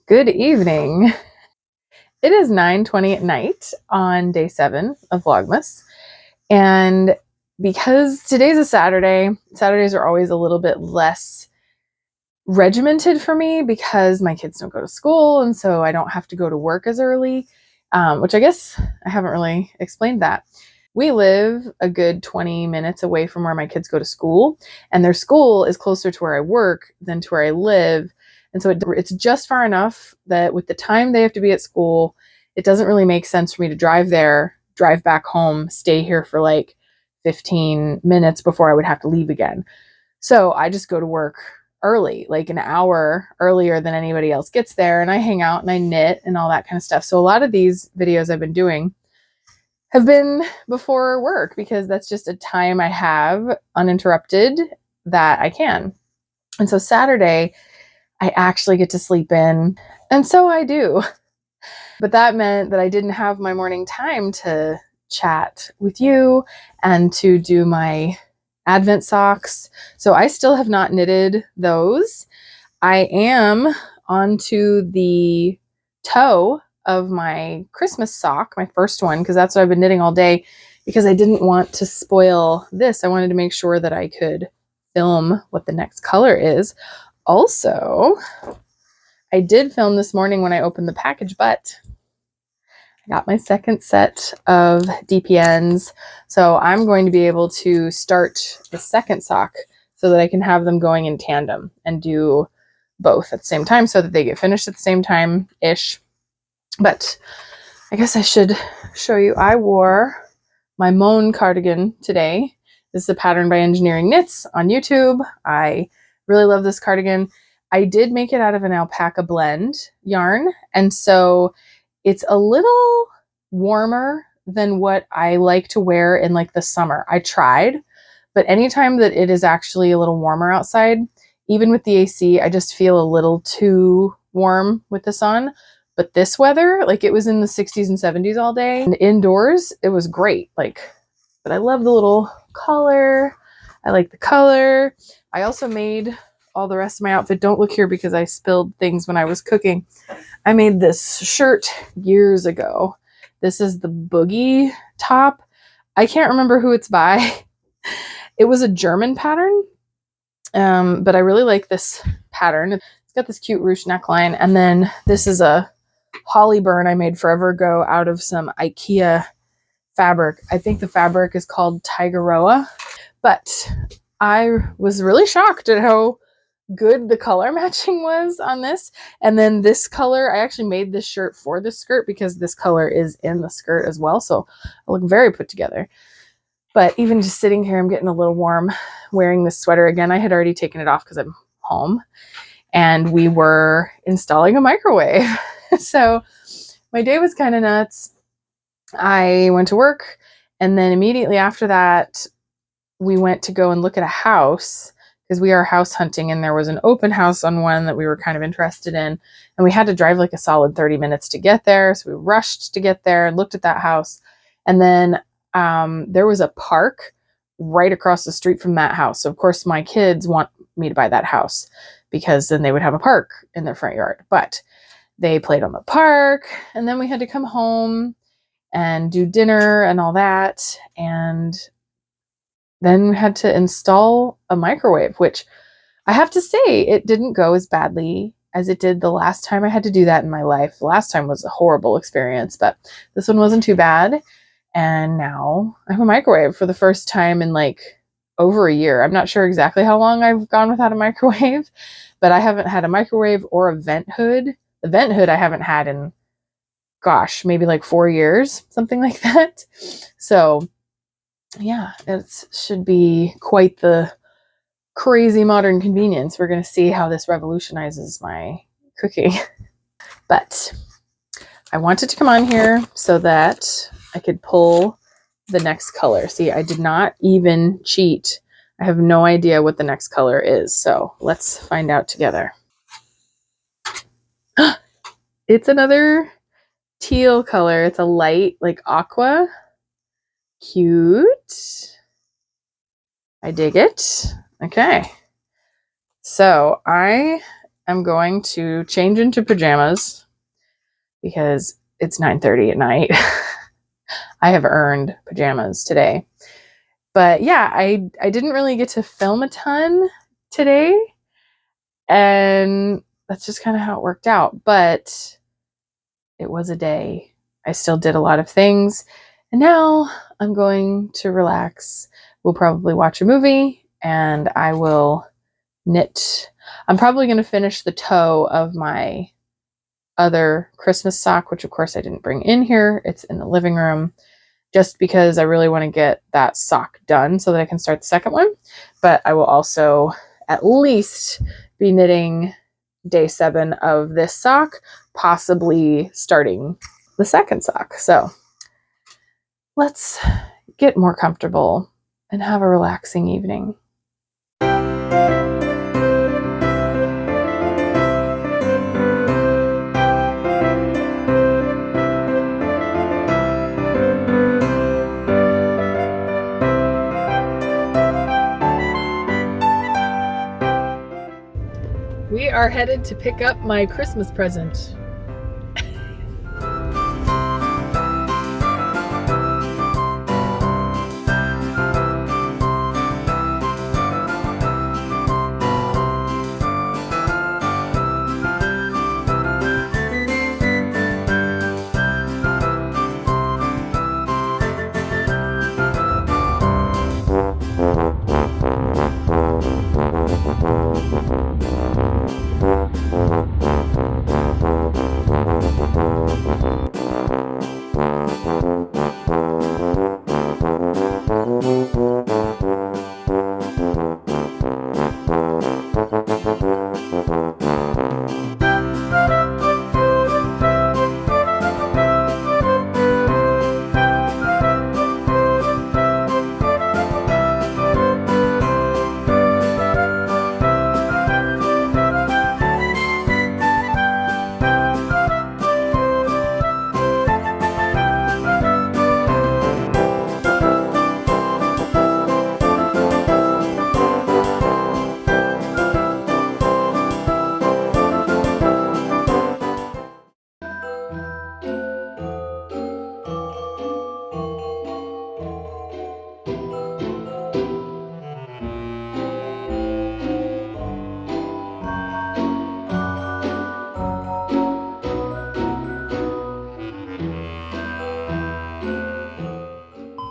Good evening. It is 9:20 at night on day 7 of Vlogmas. And because today's a Saturday, Saturdays are always a little bit less regimented for me because my kids don't go to school and so I don't have to go to work as early, which I guess I haven't really explained that. We live a good 20 minutes away from where my kids go to school, and their school is closer to where I work than to where I live. And so it's just far enough that with the time they have to be at school, it doesn't really make sense for me to drive there, drive back home, stay here for like 15 minutes before I would have to leave again. So I just go to work early, like an hour earlier than anybody else gets there, and I hang out and I knit and all that kind of stuff. So a lot of these videos I've been doing have been before work because that's just a time I have uninterrupted that I can. And so Saturday, I actually get to sleep in, and so I do. But that meant that I didn't have my morning time to chat with you and to do my Advent socks. So I still have not knitted those. I am onto the toe of my Christmas sock, my first one, because that's what I've been knitting all day because I didn't want to spoil this. I wanted to make sure that I could film what the next color is. Also, I did film this morning when I opened the package, but I got my second set of DPNs. So I'm going to be able to start the second sock so that I can have them going in tandem and do both at the same time so that they get finished at the same time-ish. But I guess I should show you. I wore my Moan cardigan today. This is a pattern by Engineering Knits on YouTube. I really love this cardigan. I did make it out of an alpaca blend yarn, and so it's a little warmer than what I like to wear in like the summer. I tried, but anytime that it is actually a little warmer outside, even with the AC, I just feel a little too warm with this on. But this weather, like it was in the 60s and 70s all day, and indoors, it was great. But I love the little collar. I like the color. I also made all the rest of my outfit. Don't look here because I spilled things when I was cooking. I made this shirt years ago. This is the Boogie top. I can't remember who it's by. It was a German pattern, but I really like this pattern. It's got this cute ruche neckline, and then this is a holly burn I made forever ago out of some IKEA fabric. I think the fabric is called Tigeroa, but I was really shocked at how good the color matching was on this. And then this color, I actually made this shirt for this skirt because this color is in the skirt as well. So I look very put together. But even just sitting here, I'm getting a little warm wearing this sweater again. I had already taken it off because I'm home and we were installing a microwave. So my day was kind of nuts. I went to work, and then immediately after that, we went to go and look at a house because we are house hunting, and there was an open house on one that we were kind of interested in, and we had to drive like a solid 30 minutes to get there. So we rushed to get there and looked at that house. And then there was a park right across the street from that house. So of course my kids want me to buy that house because then they would have a park in their front yard. But they played on the park, and then we had to come home and do dinner and all that. And then we had to install a microwave, which I have to say, it didn't go as badly as it did the last time I had to do that in my life. The last time was a horrible experience, but this one wasn't too bad. And now I have a microwave for the first time in like over a year. I'm not sure exactly how long I've gone without a microwave, but I haven't had a microwave or a vent hood. The vent hood I haven't had in, gosh, maybe like 4 years, something like that. So yeah, it should be quite the crazy modern convenience. We're going to see how this revolutionizes my cooking. But I wanted to come on here so that I could pull the next color. See, I did not even cheat. I have no idea what the next color is. So let's find out together. It's another teal color. It's a light, like aqua. Cute. I dig it. Okay. So I am going to change into pajamas because it's 9:30 at night. I have earned pajamas today. But yeah, I didn't really get to film a ton today, and that's just kind of how it worked out. But it was a day. I still did a lot of things, and now I'm going to relax. We'll probably watch a movie, and I will knit. I'm probably going to finish the toe of my other Christmas sock, which of course I didn't bring in here. It's in the living room, just because I really want to get that sock done so that I can start the second one. But I will also at least be knitting day 7 of this sock, possibly starting the second sock. So let's get more comfortable and have a relaxing evening. We are headed to pick up my Christmas present.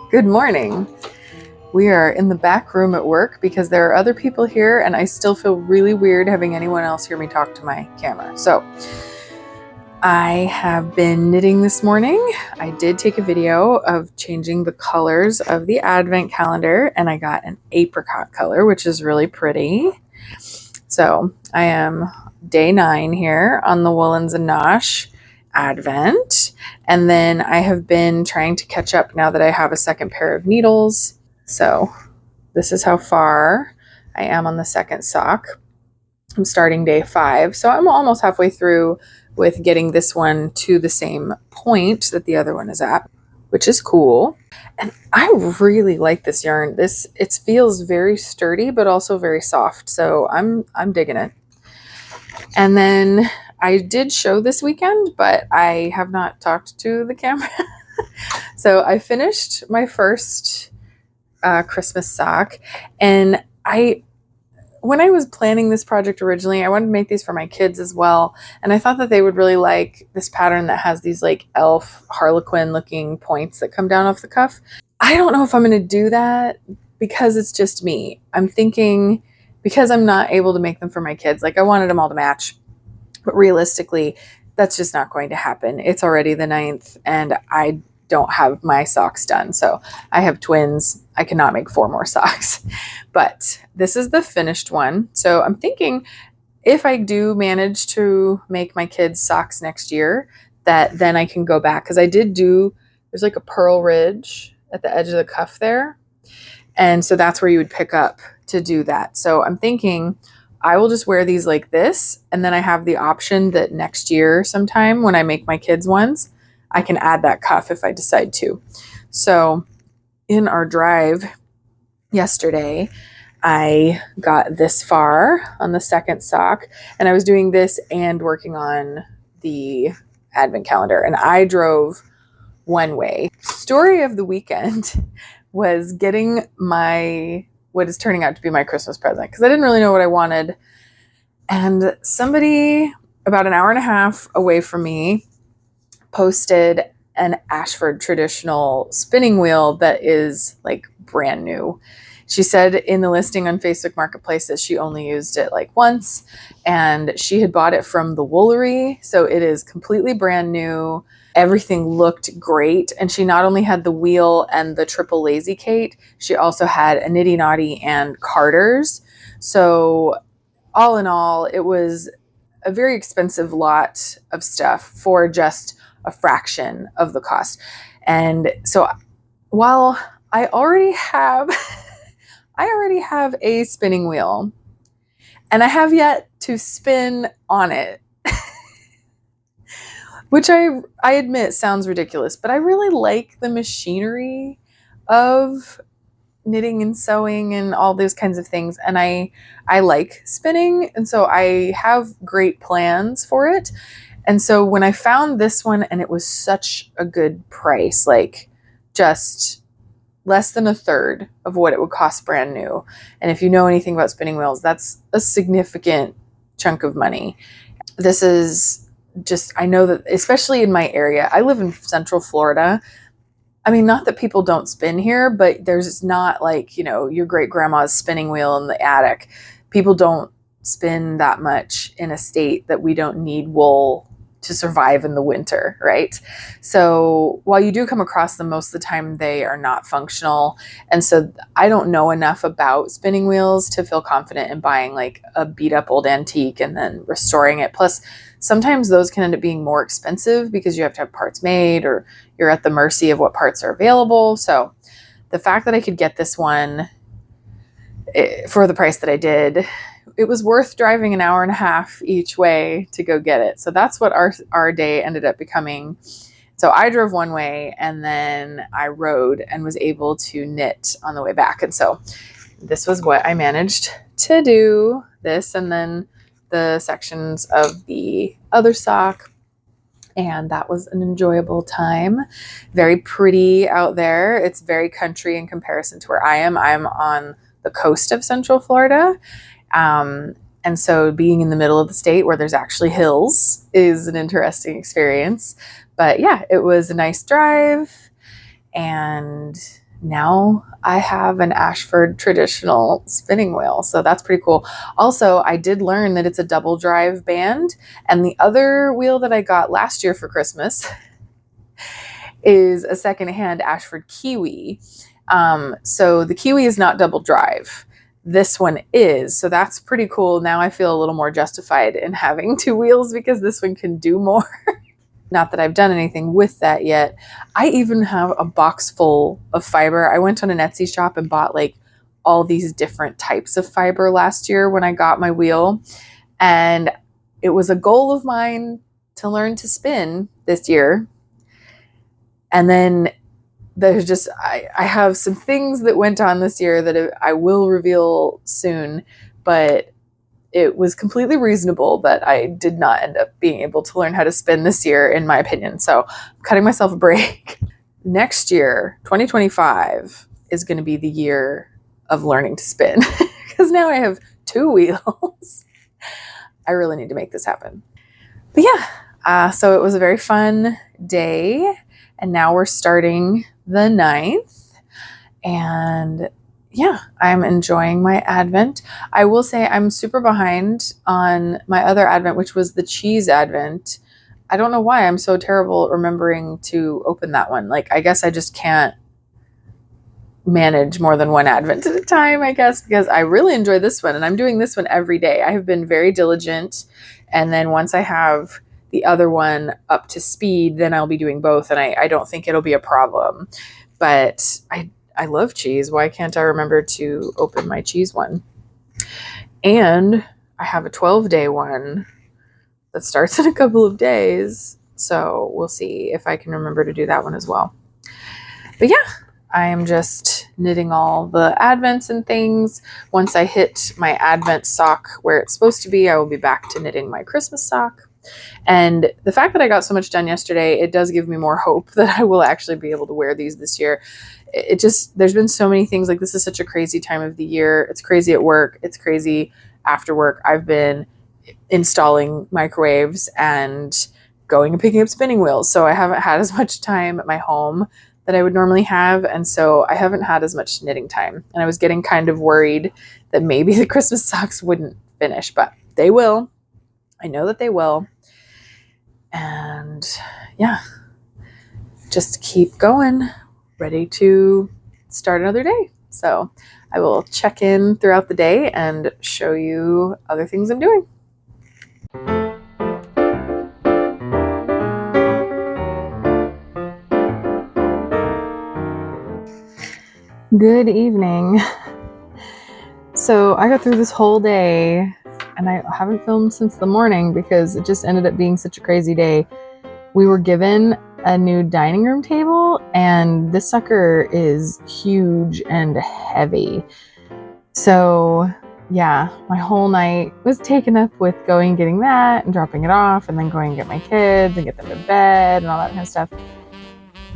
Good morning. We are in the back room at work because there are other people here and I still feel really weird having anyone else hear me talk to my camera. So I have been knitting this morning. I did take a video of changing the colors of the advent calendar and I got an apricot color, which is really pretty. So I am day 9 here on the Woolens and Nosh Advent. And then I have been trying to catch up now that I have a second pair of needles. So this is how far I am on the second sock. I'm starting day 5. So I'm almost halfway through with getting this one to the same point that the other one is at, which is cool. And I really like this yarn. It feels very sturdy, but also very soft. So I'm digging it. And then I did show this weekend, but I have not talked to the camera. So I finished my first Christmas sock, and when I was planning this project originally, I wanted to make these for my kids as well, and I thought that they would really like this pattern that has these like elf harlequin looking points that come down off the cuff. I don't know if I'm going to do that because it's just me. I'm thinking, because I'm not able to make them for my kids, like I wanted them all to match, but realistically, that's just not going to happen. It's already the 9th and I don't have my socks done. So I have twins. I cannot make 4 more socks, but this is the finished one. So I'm thinking if I do manage to make my kids socks next year, that then I can go back. Cause there's like a pearl ridge at the edge of the cuff there. And so that's where you would pick up to do that. So I'm thinking I will just wear these like this. And then I have the option that next year sometime when I make my kids ones, I can add that cuff if I decide to. So in our drive yesterday, I got this far on the second sock, and I was doing this and working on the advent calendar, and I drove one way. Story of the weekend was getting what is turning out to be my Christmas present, because I didn't really know what I wanted. And somebody about an hour and a half away from me posted an Ashford traditional spinning wheel that is like brand new. She said in the listing on Facebook Marketplace that she only used it like once, and she had bought it from the Woolery. So it is completely brand new. Everything looked great. And she not only had the wheel and the triple lazy Kate, she also had a nitty naughty and Carter's. So all in all, it was a very expensive lot of stuff for just a fraction of the cost. And so while I already have a spinning wheel, and I have yet to spin on it, which I admit sounds ridiculous, but I really like the machinery of knitting and sewing and all those kinds of things, and I like spinning, and so I have great plans for it. And so when I found this one, and it was such a good price, like just less than a third of what it would cost brand new. And if you know anything about spinning wheels, that's a significant chunk of money. This is just, I know that especially in my area, I live in Central Florida. I mean, not that people don't spin here, but there's not like, your great grandma's spinning wheel in the attic. People don't spin that much in a state that we don't need wool to survive in the winter, right? So while you do come across them, most of the time they are not functional. And so I don't know enough about spinning wheels to feel confident in buying like a beat up old antique and then restoring it. Plus, sometimes those can end up being more expensive because you have to have parts made, or you're at the mercy of what parts are available. So the fact that I could get this one for the price that I did, it was worth driving an hour and a half each way to go get it. So that's what our day ended up becoming. So I drove one way, and then I rode and was able to knit on the way back. And so this was what I managed to do, this, and then the sections of the other sock. And that was an enjoyable time. Very pretty out there. It's very country in comparison to where I am. I'm on the coast of Central Florida. And so being in the middle of the state where there's actually hills is an interesting experience. But yeah, it was a nice drive. And now I have an Ashford traditional spinning wheel. So that's pretty cool. Also, I did learn that it's a double drive band. And the other wheel that I got last year for Christmas is a secondhand Ashford Kiwi. So the Kiwi is not double drive. This one is. So that's pretty cool. Now I feel a little more justified in having two wheels because this one can do more. Not that I've done anything with that yet. I even have a box full of fiber. I went on an Etsy shop and bought like all these different types of fiber last year when I got my wheel. And it was a goal of mine to learn to spin this year. And then there's just, I have some things that went on this year that I will reveal soon, but it was completely reasonable that I did not end up being able to learn how to spin this year, in my opinion. So I'm cutting myself a break. Next year, 2025, is going to be the year of learning to spin because now I have two wheels. I really need to make this happen. But yeah, so it was a very fun day, and now we're starting the 9th, and yeah, I'm enjoying my Advent. I will say I'm super behind on my other Advent, which was the cheese Advent. I don't know why I'm so terrible at remembering to open that one. Like, I guess I just can't manage more than one Advent at a time, I guess, because I really enjoy this one, and I'm doing this one every day. I have been very diligent, and then once I have the other one up to speed, then I'll be doing both, and I don't think it'll be a problem. But I love cheese. Why can't I remember to open my cheese one? And I have a 12-day one that starts in a couple of days. So we'll see if I can remember to do that one as well. But yeah, I am just knitting all the advents and things. Once I hit my advent sock where it's supposed to be, I will be back to knitting my Christmas sock. And the fact that I got so much done yesterday, it does give me more hope that I will actually be able to wear these this year. It just, there's been so many things. Like, this is such a crazy time of the year. It's crazy at work. It's crazy after work. I've been installing microwaves and going and picking up spinning wheels. So I haven't had as much time at my home that I would normally have. And so I haven't had as much knitting time. And I was getting kind of worried that maybe the Christmas socks wouldn't finish, but they will. I know that they will. And yeah, just keep going, ready to start another day. So I will check in throughout the day and show you other things I'm doing. Good evening. So I got through this whole day and I haven't filmed since the morning because it just ended up being such a crazy day. We were given a new dining room table and this sucker is huge and heavy. So yeah, my whole night was taken up with going and getting that and dropping it off and then going and get my kids and get them to bed and all that kind of stuff.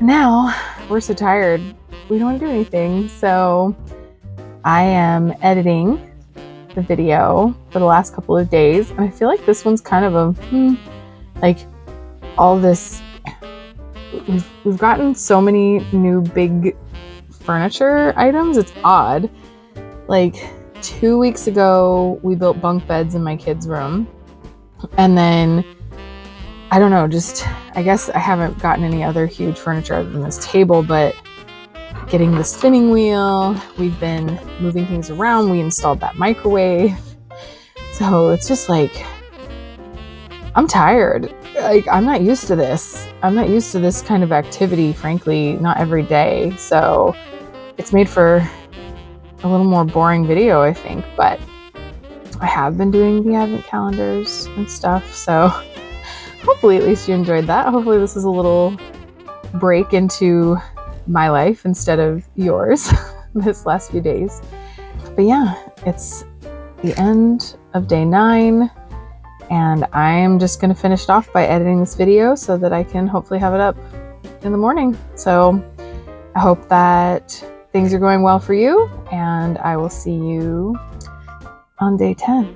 Now we're so tired, we don't want to do anything. So I am editing the video for the last couple of days and I feel like this one's kind of a like all this, we've gotten so many new big furniture items. It's odd. Like 2 weeks ago we built bunk beds in my kids' room, and then I don't know, just I guess I haven't gotten any other huge furniture other than this table, but getting the spinning wheel, we've been moving things around, we installed that microwave. So it's just like, I'm tired. Like, I'm not used to this. I'm not used to this kind of activity, frankly, not every day. So it's made for a little more boring video, I think, but I have been doing the advent calendars and stuff. So hopefully at least you enjoyed that. Hopefully this is a little break into my life instead of yours this last few days. But yeah, it's the end of day 9. And I'm just going to finish it off by editing this video so that I can hopefully have it up in the morning. So I hope that things are going well for you, and I will see you on day 10.